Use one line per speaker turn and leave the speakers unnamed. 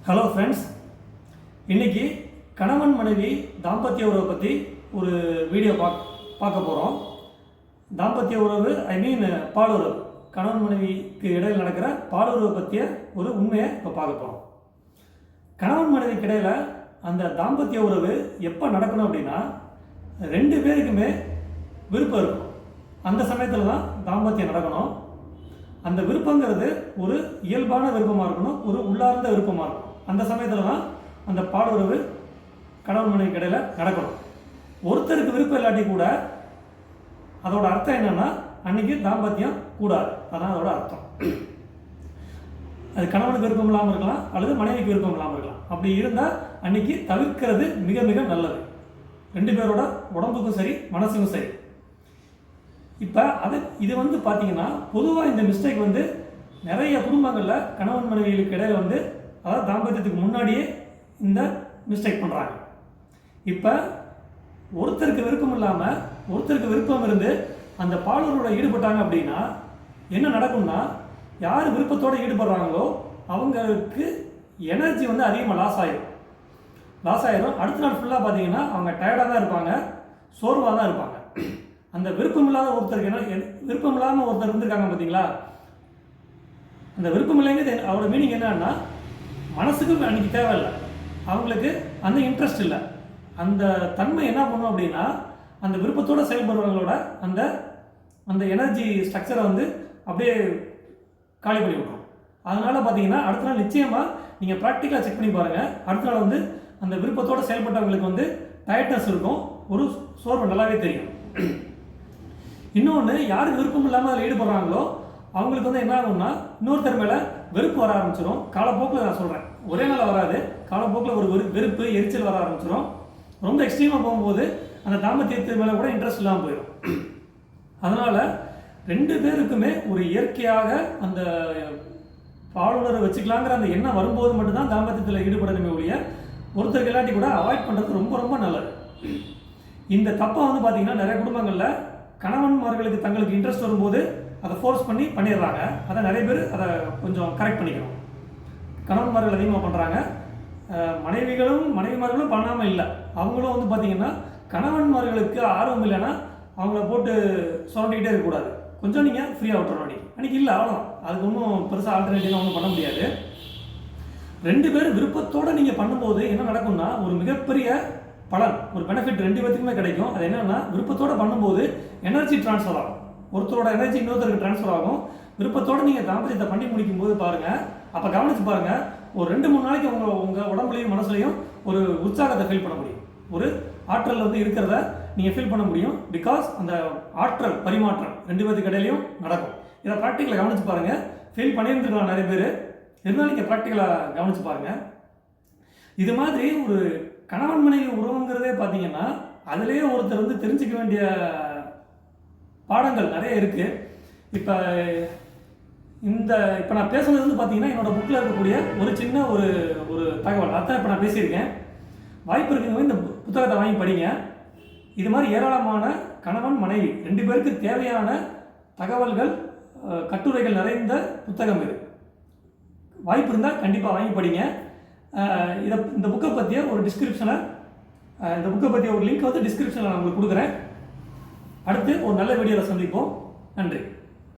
Hello friends, இன்றைக்கி கணவன் மனைவி தாம்பத்திய உறவை பற்றி ஒரு வீடியோ பார்க்க போகிறோம். தாம்பத்திய உறவு பாலுறவு, கணவன் மனைவிக்கு இடையில் நடக்கிற பாலுறவை பற்றிய ஒரு உண்மையை இப்போ பார்க்க போகிறோம். கணவன் மனைவிக்கு இடையில் அந்த தாம்பத்திய உறவு எப்போ நடக்கணும் அப்படின்னா, ரெண்டு பேருக்குமே விருப்பம் இருக்கும். அந்த சமயத்தில் தான் தாம்பத்தியம் நடக்கணும். அந்த விருப்பங்கிறது ஒரு இயல்பான விருப்பமாக இருக்கணும், ஒரு உள்ளார்ந்த விருப்பமாக இருக்கணும். அந்த சமயத்தில் தான் அந்த பாலுறவு கணவன் மனைவிக்கு இடையில் நடக்கணும். ஒருத்தருக்கு விருப்பம் இல்லாட்டி கூட அதோட அர்த்தம் என்னென்னா, அன்றைக்கி தாம்பத்தியம் கூடாது. அதான் அதோட அர்த்தம். அது கணவனுக்கு விருப்பம் இல்லாமல் இருக்கலாம், அல்லது மனைவிக்கு விருப்பம் இல்லாமல் இருக்கலாம். அப்படி இருந்தால் அன்றைக்கி தவிர்க்கிறது மிக மிக நல்லது. ரெண்டு பேரோட உடம்புக்கும் சரி, மனசுக்கும் சரி. இப்போ இது பார்த்தீங்கன்னா, பொதுவாக இந்த மிஸ்டேக் நிறைய குடும்பங்களில் கணவன் மனைவிகளுக்கு இடையில் அதாவது தாம்பத்தியத்துக்கு முன்னாடியே இந்த மிஸ்டேக் பண்ணுறாங்க. இப்போ ஒருத்தருக்கு விருப்பம் இல்லாமல் ஒருத்தருக்கு விருப்பம் இருந்து அந்த பாலுறவோட ஈடுபட்டாங்க அப்படின்னா என்ன நடக்கும்னா, யார் விருப்பத்தோடு ஈடுபடுறாங்களோ அவங்களுக்கு எனர்ஜி அதிகமாக லாஸ் ஆயிடும். அடுத்த நாள் ஃபுல்லாக பார்த்தீங்கன்னா அவங்க டயர்டாக தான் இருப்பாங்க, சோர்வாக தான் இருப்பாங்க. அந்த விருப்பம் இல்லாத ஒருத்தருக்கு விருப்பம் இல்லாமல் ஒருத்தர் இருந்திருக்காங்க பார்த்தீங்களா, அந்த விருப்பம் இல்லைங்கிறது அவரோட மீனிங் என்னன்னா, மனசுக்கு அன்றைக்கி தேவையில்லை, அவங்களுக்கு அந்த இன்ட்ரெஸ்ட் இல்லை. அந்த தன்மை என்ன பண்ணும் அப்படின்னா, அந்த விருப்பத்தோடு செயல்படுறவங்களோட அந்த அந்த எனர்ஜி ஸ்ட்ரக்சரை அப்படியே காலி பண்ணி விட்டுரும். அதனால் பார்த்தீங்கன்னா அடுத்த நாள் நிச்சயமாக நீங்கள் ப்ராக்டிக்கலாக செக் பண்ணி பாருங்கள். அடுத்த நாள் அந்த விருப்பத்தோடு செயல்பட்டவங்களுக்கு டயர்ட்னஸ் இருக்கும், ஒரு சோர்வு நல்லாவே தெரியும். இன்னொன்று, யாருக்கு விருப்பம் இல்லாமல் அதில் ஈடுபடுறாங்களோ அவங்களுக்கு என்ன ஆகும்னா, இன்னொருத்தர் மேலே வெறுப்பு வர ஆரம்பிச்சிடும். காலப்போக்கில் நான் சொல்கிறேன், ஒரே நாள் வராது, காலப்போக்கில் ஒரு வெறுப்பு, எரிச்சல் வர ஆரம்பிச்சிடும். ரொம்ப எக்ஸ்ட்ரீமாக போகும்போது அந்த தாம்பத்தியத்து மேலே கூட இன்ட்ரெஸ்ட் இல்லாமல் போயிடும். அதனால் ரெண்டு பேருக்குமே ஒரு இயற்கையாக அந்த பாலுணரை வச்சுக்கலாங்கிற அந்த எண்ணம் வரும்போது மட்டும்தான் தாம்பத்தியத்தில் ஈடுபடணுமே ஒழிய, ஒருத்தருக்கு இல்லாட்டி கூட அவாய்ட் பண்ணுறது ரொம்ப ரொம்ப நல்லது. இந்த தப்பை பார்த்தீங்கன்னா நிறைய குடும்பங்களில் கணவன்மார்களுக்கு தங்களுக்கு இன்ட்ரெஸ்ட் வரும்போது அதை ஃபோர்ஸ் பண்ணிடுறாங்க. அதை நிறைய பேர் அதை கொஞ்சம் கரெக்ட் பண்ணிக்கணும். கணவன்மார்கள் அதிகமாக பண்ணுறாங்க, மனைவிமார்களும் பண்ணாமல் இல்லை. அவங்களும் பார்த்திங்கன்னா கணவன்மார்களுக்கு ஆர்வம் இல்லைன்னா அவங்கள போட்டு சுரண்டிக்கிட்டே இருக்கக்கூடாது. கொஞ்சம் நீங்கள் ஃப்ரீயாக விட்டுறணும். அன்றைக்கி இல்லை, அவ்வளோதான். அதுக்கு ஒன்றும் பெருசாக ஆல்டர்னேட்டிவாக ஒன்றும் பண்ண முடியாது. ரெண்டு பேரும் விருப்பத்தோடு நீங்கள் பண்ணும்போது என்ன நடக்கும்னா, ஒரு மிகப்பெரிய பலன், ஒரு பெனிஃபிட் ரெண்டு பேருக்குமே கிடைக்கும். அது என்னென்னா, விருப்பத்தோடு பண்ணும்போது எனர்ஜி ட்ரான்ஸ்ஃபர் ஆகும். ஒருத்தரோட எனர்ஜி இன்னொருத்தருக்கு ட்ரான்ஸ்ஃபர் ஆகும். விருப்பத்தோடு நீங்கள் தாம்பத்தியத்தை பண்ணி முடிக்கும் போது பாருங்கள், அப்போ கவனித்து பாருங்கள், ஒரு 2-3 நாளைக்கு உங்கள் உடம்புலையும் மனசுலையும் ஒரு உற்சாகத்தை ஃபீல் பண்ண முடியும். ஒரு ஆற்றல் இருக்கிறத நீங்கள் ஃபீல் பண்ண முடியும். பிகாஸ் அந்த ஆற்றல் பரிமாற்றம் ரெண்டு பேருக்கு இடையிலையும் நடக்கும். இதை ப்ராக்டிக்கலாக கவனித்து பாருங்கள். ஃபீல் பண்ணியிருந்துருக்கலாம் நிறைய பேர், இருந்தாலும் நீங்கள் ப்ராக்டிக்கலாக கவனித்து பாருங்கள். இது மாதிரி ஒரு கணவன் மனைவி உறவுங்கிறதே பார்த்தீங்கன்னா, அதுலேயே ஒருத்தர் தெரிஞ்சிக்க வேண்டிய பாடங்கள் நிறைய இருக்குது. இப்போ நான் பேசுனது பார்த்தீங்கன்னா, என்னோடய புக்கில் இருக்கக்கூடிய ஒரு சின்ன ஒரு தகவல் அதான் இப்போ நான் பேசியிருக்கேன். வாய்ப்பு இருக்குங்க, இந்த புத்தகத்தை வாங்கி படிங்க. இது மாதிரி ஏராளமான கணவன் மனைவி ரெண்டு பேருக்கு தேவையான தகவல்கள், கட்டுரைகள் நிறைந்த புத்தகம் இது. வாய்ப்பு இருந்தால் கண்டிப்பாக வாங்கி படிங்க. இந்த புக்கை பற்றிய ஒரு இந்த புக்கை பற்றிய ஒரு லிங்க் டிஸ்கிரிப்ஷனில் நான் உங்களுக்கு கொடுக்குறேன். அடுத்து ஒரு நல்ல வீடியோவில் சந்திப்போம். நன்றி.